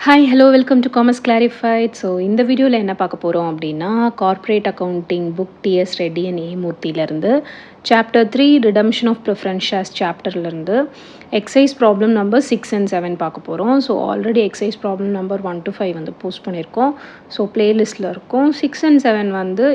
Hi hello welcome to commerce clarified. So இந்த வீடியோவில் என்ன பார்க்க போகிறோம் அப்படின்னா, corporate accounting book TS Reddy and ஏமூர்த்தியிலேருந்து chapter 3 redemption of preference shares சாப்டர்லேருந்து எக்ஸசைஸ் ப்ராப்ளம் நம்பர் 6 and 7 பார்க்க போகிறோம். So already exercise problem number 1 to 5 வந்து போஸ்ட் பண்ணியிருக்கோம். ஸோ பிளேலிஸ்ட்டில் இருக்கும். 6 and 7 வந்து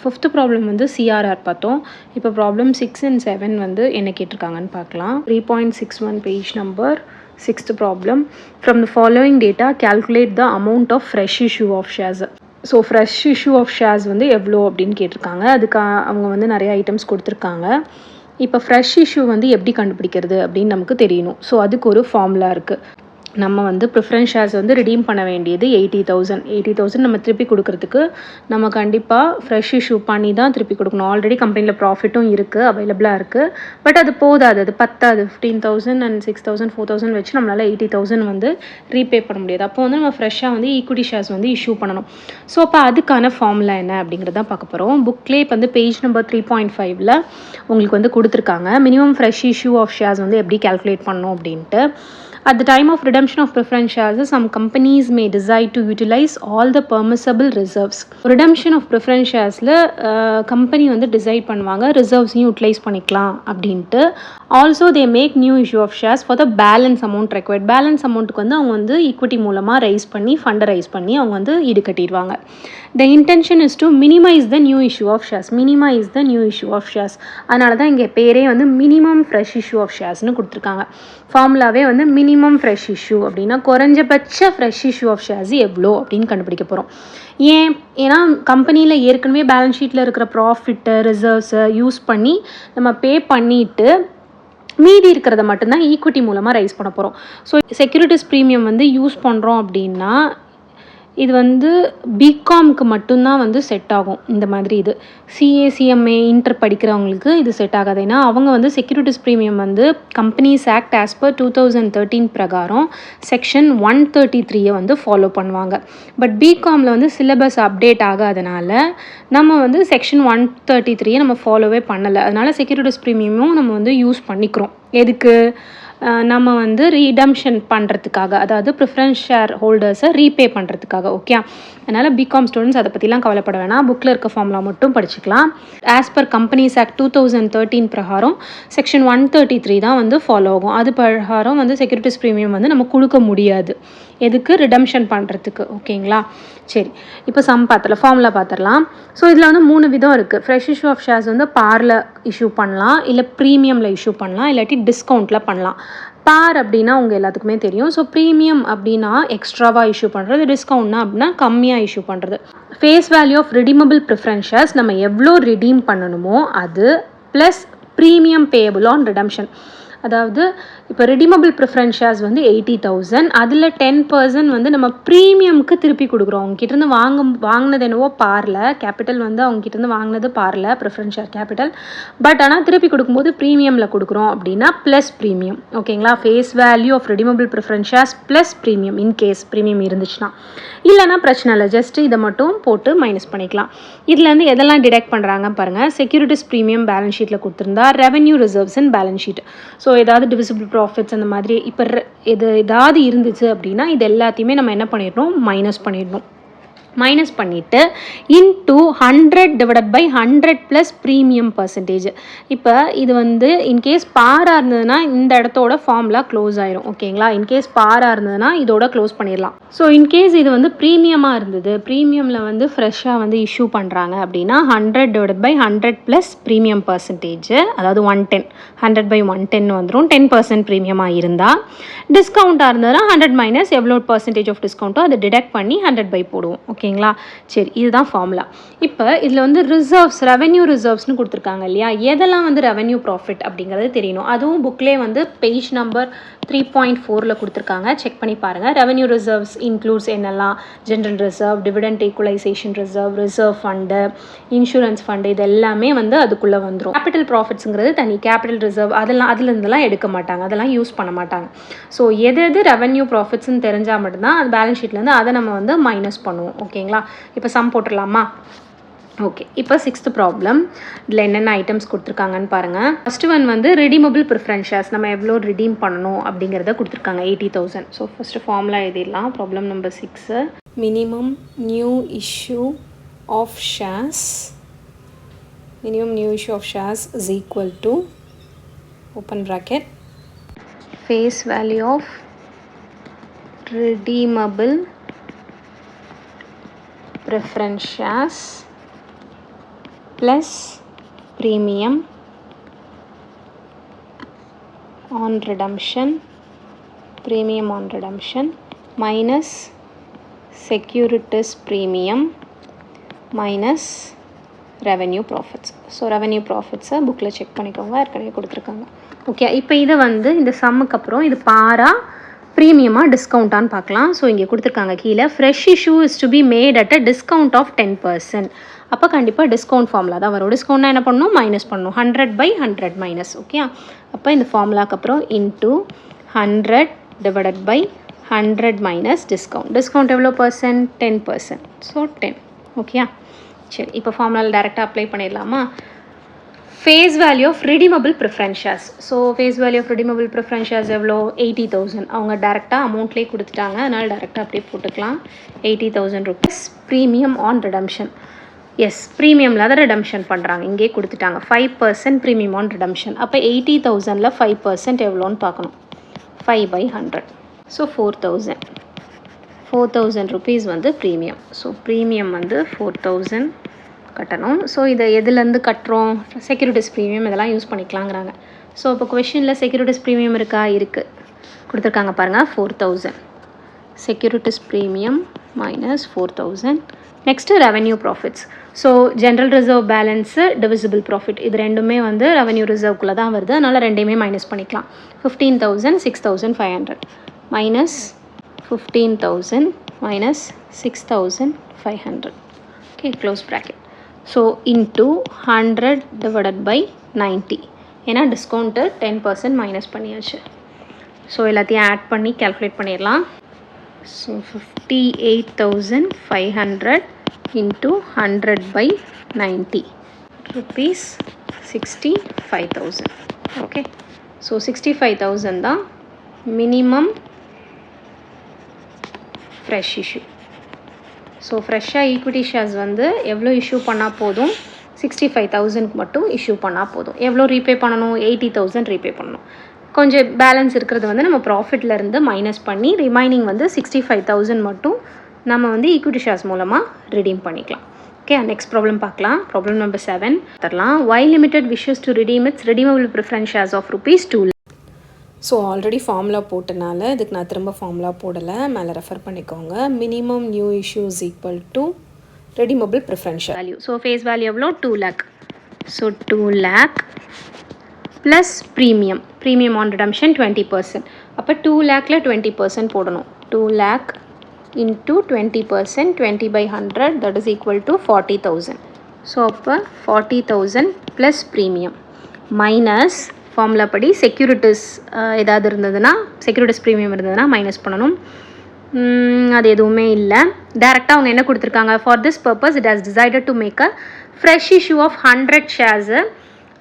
ஃபிஃப்த் ப்ராப்ளம் வந்து சிஆர்ஆர் பார்த்தோம். இப்போ ப்ராப்ளம் 6 and 7 வந்து என்ன கேட்டிருக்காங்கன்னு பார்க்கலாம். 3.61 page number. Sixth problem, from the following data calculate the amount of fresh issue of shares. So fresh issue of shares வந்து எவ்வளோ அப்படின்னு கேட்டிருக்காங்க. அதுக்கு அவங்க வந்து நிறைய ஐட்டம்ஸ் கொடுத்துருக்காங்க. இப்போ ஃப்ரெஷ் இஷ்யூ வந்து எப்படி கண்டுபிடிக்கிறது அப்படின்னு நமக்கு தெரியணும். ஸோ அதுக்கு ஒரு ஃபார்முலா இருக்குது. நம்ம வந்து ப்ரிஃபரன்ஸ் ஷேர்ஸ் வந்து ரிடீம் பண்ண வேண்டியது 80,000 நம்ம திருப்பி கொடுக்கறதுக்கு நம்ம கண்டிப்பாக ஃப்ரெஷ் இஷ்யூ பண்ணி தான் திருப்பி கொடுக்கணும். ஆல்ரெடி கம்பெனியில் ப்ராஃபிட்டும் இருக்குது, அவைலபிளாக இருக்குது. பட் அது போதாது, அது பத்தாது. 15,000 and 6,000 4,000 வச்சு நம்மளால் 80,000 வந்து ரீபே பண்ண முடியாது. அப்போ வந்து நம்ம ஃப்ரெஷ்ஷாக வந்து ஈக்விட்டி ஷேர்ஸ் வந்து இஷ்யூ பண்ணணும். ஸோ அப்போ அதுக்கான ஃபார்முலா என்ன அப்படிங்கிறத பார்க்க போகிறோம். புக்லேயே இப்போ வந்து பேஜ் நம்பர் 3.5ல் உங்களுக்கு வந்து கொடுத்துருக்காங்க minimum fresh issue of shares வந்து எப்படி கால்குலேட் பண்ணணும் அப்படின்ட்டு. At the time of redemption of preference shares, some companies may decide to utilize all the permissible reserves. Redemption of preference sharesல கம்பெனி வந்து டிசைட் பண்ணுவாங்க ரிசர்வ்ஸையும் யூட்டிலைஸ் பண்ணிக்கலாம் அப்படின்ட்டு. Also they make new issue of shares for the balance amount required. Balance அமௌண்ட்டுக்கு வந்து அவங்க வந்து ஈக்விட்டி மூலமாக ரைஸ் பண்ணி ஃபண்டை ரைஸ் பண்ணி அவங்க வந்து ஈடுகட்டிடுவாங்க. The intention is to minimize the new issue of shares. Minimize the new issue of shares. அதனால தான் இங்கே பேரே வந்து மினிமம் ஃப்ரெஷ் இஷ்யூ ஆஃப் ஷேர்ஸ்னு கொடுத்துருக்காங்க. ஃபார்முலாவே வந்து மினிமம் ஃப்ரெஷ் இஷ்யூ அப்படின்னா குறைஞ்சபட்ச ஃப்ரெஷ் இஷ்யூ ஆஃப் ஷேர்ஸ் எவ்வளோ அப்படின்னு கண்டுபிடிக்க போகிறோம். ஏன்னா கம்பெனியில் ஏற்கனவே பேலன்ஸ் ஷீட்டில் இருக்கிற ப்ராஃபிட்டு ரிசர்வ்ஸை யூஸ் பண்ணி நம்ம பே பண்ணிவிட்டு மீதி இருக்கிறத மட்டும்தான் ஈக்விட்டி மூலமாக ரைஸ் பண்ண போகிறோம். ஸோ செக்யூரிட்டிஸ் ப்ரீமியம் வந்து யூஸ் பண்ணுறோம் அப்படின்னா இது வந்து பிகாம்க்கு மட்டும்தான் வந்து செட் ஆகும். இந்த மாதிரி இது சிஏசிஎம்ஏ இன்டர் படிக்கிறவங்களுக்கு இது செட் ஆகாது. ஏன்னா அவங்க வந்து செக்யூரிட்டிஸ் ப்ரீமியம் வந்து கம்பெனிஸ் ஆக்ட் ஆஸ் பர் 2013 பிரகாரம் செக்ஷன் 133 வந்து ஃபாலோ பண்ணுவாங்க. பட் பிகாமில் வந்து சிலபஸ் அப்டேட் ஆகாதனால நம்ம வந்து செக்ஷன் 133 நம்ம ஃபாலோவே பண்ணலை. அதனால் செக்யூரிட்டிஸ் ப்ரீமியமும் நம்ம வந்து யூஸ் பண்ணிக்கிறோம். எதுக்கு? நம்ம வந்து ரீடம்ஷன் பண்ணுறதுக்காக, அதாவது ப்ரிஃபரன்ஸ் ஷேர் ஹோல்டர்ஸை ரீபே பண்ணுறதுக்காக. ஓகே, அதனால் பிகாம் ஸ்டூடெண்ட்ஸ் அதை பற்றிலாம் கவலைப்பட வேணாம். புக்கில் இருக்க ஃபார்முலா மட்டும் படிச்சுக்கலாம். ஆஸ் பர் கம்பெனிஸ் ஆக்ட் 2013 பிரகாரம் செக்ஷன் 133 தான் வந்து ஃபாலோ ஆகும். அது பிரகாரம் வந்து செக்யூரிட்டிஸ் ப்ரீமியம் வந்து நம்ம கொடுக்க முடியாது. எதுக்கு? ரிடம்ஷன் பண்ணுறதுக்கு. ஓகேங்களா? சரி, இப்போ ஃபார்முலா பார்த்துடலாம். ஸோ இதில் வந்து 3 விதம் இருக்குது. ஃப்ரெஷ் இஷ்யூ ஆஃப் ஷேர்ஸ் வந்து பாரில் இஷ்யூ பண்ணலாம், இல்லை ப்ரீமியமில் இஷ்யூ பண்ணலாம், இல்லாட்டி டிஸ்கவுண்ட்டில் பண்ணலாம். பார் அப்படின்னா உங்கள் எல்லாத்துக்குமே தெரியும். ஸோ ப்ரீமியம் அப்படின்னா எக்ஸ்ட்ராவாக இஷ்யூ பண்ணுறது, டிஸ்கவுண்ட்னா அப்படின்னா கம்மியாக இஷ்யூ பண்ணுறது. Face value of redeemable preference shares நம்ம எவ்வளோ ரிடீம் பண்ணணுமோ அது plus premium payable on redemption. அதாவது இப்போ ரிடீமபிள் ப்ரிஃபரன்ஸ் ஷேர்ஸ் வந்து 80,000, அதில் 10% வந்து நம்ம ப்ரீமியமுக்கு திருப்பி கொடுக்குறோம். அவங்ககிட்டருந்து வாங்கினது என்னவோ பாரில் கேபிட்டல் வந்து அவங்ககிட்டருந்து வாங்கினது பாரில் ப்ரிஃபரன்ஸ் ஷேர் கேபிட்டல். பட் ஆனால் திருப்பி கொடுக்கும்போது ப்ரீமியமில் கொடுக்குறோம் அப்படின்னா ப்ளஸ் ப்ரீமியம். ஓகேங்களா? Face value of redeemable preference shares plus premium in case premium இருந்துச்சுன்னா. இல்லைனா பிரச்சனை இல்லை, ஜஸ்ட் இதை மட்டும் போட்டு மைனஸ் பண்ணிக்கலாம். இதுலேருந்து எதெல்லாம் டிடெக்ட் பண்ணுறாங்க பாருங்கள். செக்யூரிட்டிஸ் ப்ரீமியம் பேலன்ஸ் ஷீட்டில் கொடுத்துருந்தா ரெவென்யூ ரிசர்வ்ஸ் இன் பேலன்ஸ் ஷீட். ஸோ ஏதாவது டிவிசிபிள் ப்ராஃபிட்ஸ் அந்த மாதிரி இப்போ ஏதாவது இருந்துச்சு அப்படின்னா இது எல்லாத்தையுமே நம்ம என்ன பண்ணிடணும்? மைனஸ் பண்ணிவிட்டு இன்டூ 100/100 ப்ளஸ் ப்ரீமியம் பர்சன்டேஜ். இப்போ இது வந்து இன்கேஸ் பாராக இருந்ததுன்னா இந்த இடத்தோட ஃபார்முலா க்ளோஸ் ஆயிரும். ஓகேங்களா? இன்கேஸ் பாராக இருந்ததுன்னா இதோட க்ளோஸ் பண்ணிடலாம். ஸோ இன்கேஸ் இது வந்து ப்ரீமியமாக இருந்தது, ப்ரீமியமில் வந்து ஃப்ரெஷ்ஷாக வந்து இஷ்யூ பண்ணுறாங்க அப்படின்னா 100/100 ப்ளஸ் ப்ரீமியம் பர்சன்டேஜ், அதாவது 110, 100/110 வந்துடும். 10% ப்ரீமியமாக இருந்தால். டிஸ்கவுண்ட்டாக இருந்ததுன்னா 100 மைனஸ் எவ்வளோ பர்சன்டேஜ் ஆஃப் டிஸ்கவுண்ட்டோ அதை டிடெக்ட் பண்ணி 100/100 போடுவோம். ஓகேங்களா? சரி, இதுதான் ஃபார்முலா. இப்போ இதில் வந்து ரிசர்வ்ஸ், ரெவென்யூ ரிசர்வ்ஸ்னு கொடுத்துருக்காங்க இல்லையா? எதெல்லாம் வந்து ரெவென்யூ ப்ராஃபிட் அப்படிங்கிறது தெரியணும். அதுவும் புக்லேயே வந்து பேஜ் நம்பர் 3.4ல் கொடுத்துருக்காங்க. செக் பண்ணி பாருங்கள். ரெவென்யூ ரிசர்வ்ஸ் இன்க்ளூட்ஸ் என்னெல்லாம்? General reserve, dividend equalisation reserve fund, insurance fund, இது எல்லாமே வந்து அதுக்குள்ளே வந்துடும். கேபிட்டல் ப்ராஃபிட்ஸுங்கிறது தனி. கேபிட்டல் ரிசர்வ் அதுலேருந்துலாம் எடுக்க மாட்டாங்க, அதெல்லாம் யூஸ் பண்ண மாட்டாங்க. ஸோ எது ரெவென்யூ ப்ராஃபிட்ஸ்ன்னு தெரிஞ்சால் மட்டும்தான் அந்த பேலன்ஸ் ஷீட்லேருந்து அதை நம்ம வந்து மைனஸ் பண்ணுவோம். ஓகேங்களா? இப்போ சம் போட்டுடலாமா? ஓகே, இப்போ 6th ப்ராப்ளம். இதில் என்னென்ன ஐட்டம்ஸ் கொடுத்துருக்காங்கன்னு பாருங்கள். ஃபஸ்ட்டு ஒன் வந்து ரிடீமபிள் ப்ரிஃபரன்ஸ் ஷேர்ஸ் நம்ம எவ்வளோ ரிடீம் பண்ணணும் அப்படிங்கிறத கொடுத்துருக்காங்க 80,000. ஸோ ஃபஸ்ட்டு ஃபார்முலா எழுதிடலாம். Problem number 6. Minimum new issue of shares is equal to open bracket face value of redeemable preference shares plus premium on redemption minus securities premium minus revenue profits. So revenue ப்ராஃபிட்ஸை புக்கில் check பண்ணிக்கோங்க, ஏற்கனவே கொடுத்துருக்காங்க. Okay, இப்போ இதை வந்து இந்த சம்முக்கு அப்புறம் இது பாரா ப்ரீமியமாக டிஸ்கவுண்ட்டான்னு பார்க்கலாம். ஸோ இங்கே கொடுத்துருக்காங்க கீழே fresh issue is to be made at a discount of 10%. அப்போ கண்டிப்பாக டிஸ்கவுண்ட் ஃபார்முலா தான் வரும். டிஸ்கவுண்ட்னா என்ன பண்ணணும்? மைனஸ் பண்ணணும். 100/100 மைனஸ். ஓகே, அப்போ இந்த ஃபார்முலாக்கு அப்புறம் இன்ட்டு 100/100 மைனஸ் டிஸ்கவுண்ட். டிஸ்கவுண்ட் எவ்வளோ பர்சன்ட்? 10%. ஸோ 10. ஓகே, சரி, இப்போ ஃபார்முலாவில் டேரெக்டாக அப்ளை பண்ணிடலாமா? Face value of redeemable preference shares. So face value of redeemable preference shares எவ்வளோ? 80,000. அவங்க டேரெக்டாக அமௌண்ட்லேயே கொடுத்துட்டாங்க, அதனால் டேரெக்டாக அப்படியே போட்டுக்கலாம். 80,000 rupees premium on redemption. Yes, ப்ரீமியமில் தான் ரிடம்ஷன் பண்ணுறாங்க, இங்கே கொடுத்துட்டாங்க 5% ப்ரீமியம் ஆன் ரிடம்ஷன். அப்போ 80,000ல் 5% எவ்வளோன்னு பார்க்கணும். 5/100. ஸோ 4,000 rupees வந்து ப்ரீமியம். ஸோ ப்ரீமியம் வந்து 4,000 கட்டணும். ஸோ இதை எதுலேருந்து கட்டுறோம்? செக்யூரிட்டிஸ் ப்ரீமியம் இதெல்லாம் யூஸ் பண்ணிக்கலாங்கிறாங்க. ஸோ இப்போ கொஷினில் செக்யூரிட்டிஸ் ப்ரீமியம் இருக்கா? இருக்குது, கொடுத்துருக்காங்க பாருங்கள். 4,000 securities premium minus 4,000. Next revenue profits. So general reserve balance divisible profit இது ரெண்டுமே வந்து ரெவன்யூ ரிசர்வ்க்குள்ளே தான் வருது, அதனால் ரெண்டையுமே மைனஸ் பண்ணிக்கலாம். 15,000 6,500 minus 15,000 minus 6,500. Okay, close bracket. So into 100/90. ஏன்னா டிஸ்கவுண்ட்டு 10% மைனஸ் பண்ணியாச்சு. ஸோ எல்லாத்தையும் ஆட் பண்ணி கேல்குலேட் பண்ணிடலாம். So 58,500 into 100/90 rupees 65,000. Okay, so 65,000 தான் மினிமம் ஃப்ரெஷ் இஷ்யூ. ஸோ ஃப்ரெஷ்ஷாக ஈக்விட்டி ஷேர்ஸ் வந்து எவ்வளோ இஷ்யூ பண்ணால் போதும்? 65,000 மட்டும் இஷ்யூ பண்ணால் போதும். எவ்வளோ ரீபே பண்ணணும்? 80,000 ரீபே பண்ணணும். கொஞ்சம் பேலன்ஸ் இருக்கிறது வந்து நம்ம ப்ராஃபிட்லேருந்து மைனஸ் பண்ணி ரிமைனிங் வந்து 65,000 மட்டும் நம்ம வந்து ஈக்விட்டி ஷேர்ஸ் மூலமாக ரிடீம் பண்ணிக்கலாம். ஓகே, நெக்ஸ்ட் ப்ராப்ளம் பார்க்கலாம். ப்ராப்ளம் நம்பர் 7 தரலாம். Y limited wishes to redeem its redeemable preference shares of ₹2. So already formula போட்டனால இதுக்கு நான் திரும்ப ஃபார்முலா போடலை, மேலே ரெஃபர் பண்ணிக்கோங்க. Minimum new issue is equal to redeemable preference value. So face value எவ்வளோ? 2 lakh. So 2 lakh plus premium on redemption 20%. அப்போ 2 lakhல 20% போடணும். 2 lakh into 20%, 20/100 that is equal to 40,000. So அப்போ 40,000 ப்ளஸ் ப்ரீமியம் மைனஸ் ஃபார்முலா படி securities ஏதாவது இருந்ததுன்னா, securities premium இருந்ததுன்னா minus பண்ணணும். அது எதுவுமே இல்லை. டேரெக்டாக அவங்க என்ன கொடுத்துருக்காங்க? For this purpose it has decided to make a fresh issue of 100 shares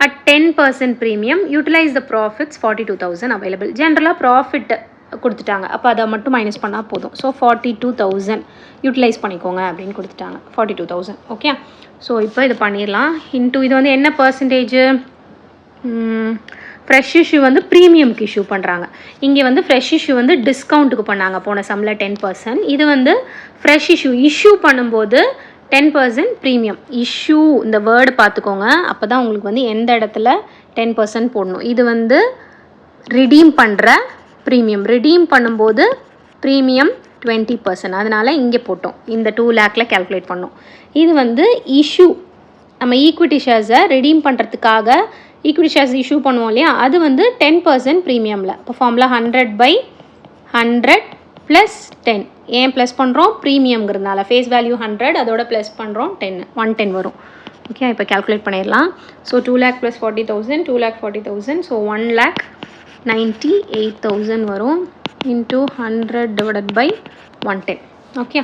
at 10% premium, utilise the profits 42,000 available. ஜென்ரலாக ப்ராஃபிட் கொடுத்துட்டாங்க, அப்போ அதை மட்டும் மைனஸ் பண்ணால் போதும். ஸோ 42,000 யூட்டிலைஸ் பண்ணிக்கோங்க அப்படின்னு கொடுத்துட்டாங்க. 42,000. ஓகே, ஸோ இப்போ இது பண்ணிடலாம். இன்ட்டு இது வந்து என்ன பர்சன்டேஜ்? ஃப்ரெஷ் இஷ்யூ வந்து ப்ரீமியம்க்கு இஷ்யூ பண்ணுறாங்க. இங்கே வந்து ஃப்ரெஷ் இஷ்யூ வந்து டிஸ்கவுண்ட்டுக்கு பண்ணாங்க போன சம்மில் 10%. இது வந்து ஃப்ரெஷ் இஷ்யூ பண்ணும்போது 10% ப்ரீமியம். இஷ்யூ இந்த வேர்டு பார்த்துக்கோங்க, அப்போ தான் உங்களுக்கு வந்து எந்த இடத்துல 10% போடணும். இது வந்து ரிடீம் பண்ணுற ப்ரீமியம். ரிடீம் பண்ணும்போது ப்ரீமியம் 20%, அதனால் இங்கே போட்டோம். இந்த 2 lakhல கேல்குலேட் பண்ணோம். இது வந்து இஷ்யூ, நம்ம ஈக்விட்டி ஷேர்ஸை ரிடீம் பண்ணுறதுக்காக ஈக்விட்டி ஷேர்ஸ் இஷ்யூ பண்ணுவோம் இல்லையா, அது வந்து 10% ப்ரீமியமில். இப்போ ஃபார்முலா 100/100 ப்ளஸ் 10. ஏன் ப்ளஸ் பண்ணுறோம்? ப்ரீமியம்ங்கிறதுனால. ஃபேஸ் வேல்யூ 100, அதோட ப்ளஸ் பண்ணுறோம் 10, 110 வரும். ஓகே, இப்போ கேல்குலேட் பண்ணிடலாம். So 2 lakh plus 40,000, 2 lakh 40,000. So 1,98,000 வரும். இன்ட்டு 100/110. ஓகே,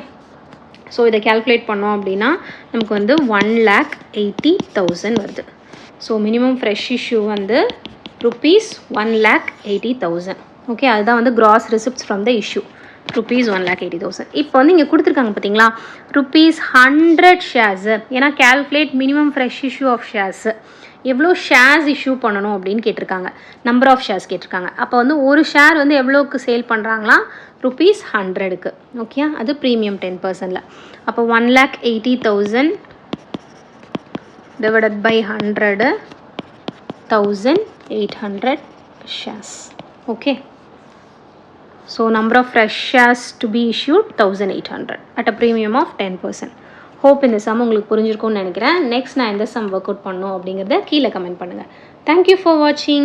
ஸோ இதை கேல்குலேட் பண்ணோம் அப்படின்னா நமக்கு வந்து 1,80,000 வருது. ஸோ மினிமம் ஃப்ரெஷ் இஷ்யூ வந்து ₹1,80,000. ஓகே, அதுதான் வந்து gross receipts from the issue ₹1,80,000. இப்போ வந்து இங்கே கொடுத்துருக்காங்க பார்த்தீங்களா, ₹100 ஷேர்ஸு. ஏன்னா calculate minimum fresh issue of shares, எவ்வளோ ஷேர்ஸ் இஷ்யூ பண்ணணும் அப்படின்னு கேட்டிருக்காங்க, நம்பர் ஆஃப் ஷேர்ஸ் கேட்டிருக்காங்க. அப்போ வந்து ஒரு ஷேர் வந்து எவ்வளோக்கு சேல் பண்ணுறாங்களா, ₹100க்கு. ஓகே, அது ப்ரீமியம் 10%. அப்போ 1,80,000 divided by 100, 1,800 shares. Okay. So number of fresh shares to be issued 1,800 at a premium of 10%. Hope இந்த சம் உங்களுக்கு புரிஞ்சிருக்கும்னு நினைக்கிறேன். நெக்ஸ்ட் நான் எந்த சம் ஒர்க் அவுட் பண்ணணும் அப்படிங்கிறத கீழே கமெண்ட் பண்ணுங்கள். தேங்க்யூ ஃபார் வாட்சிங்.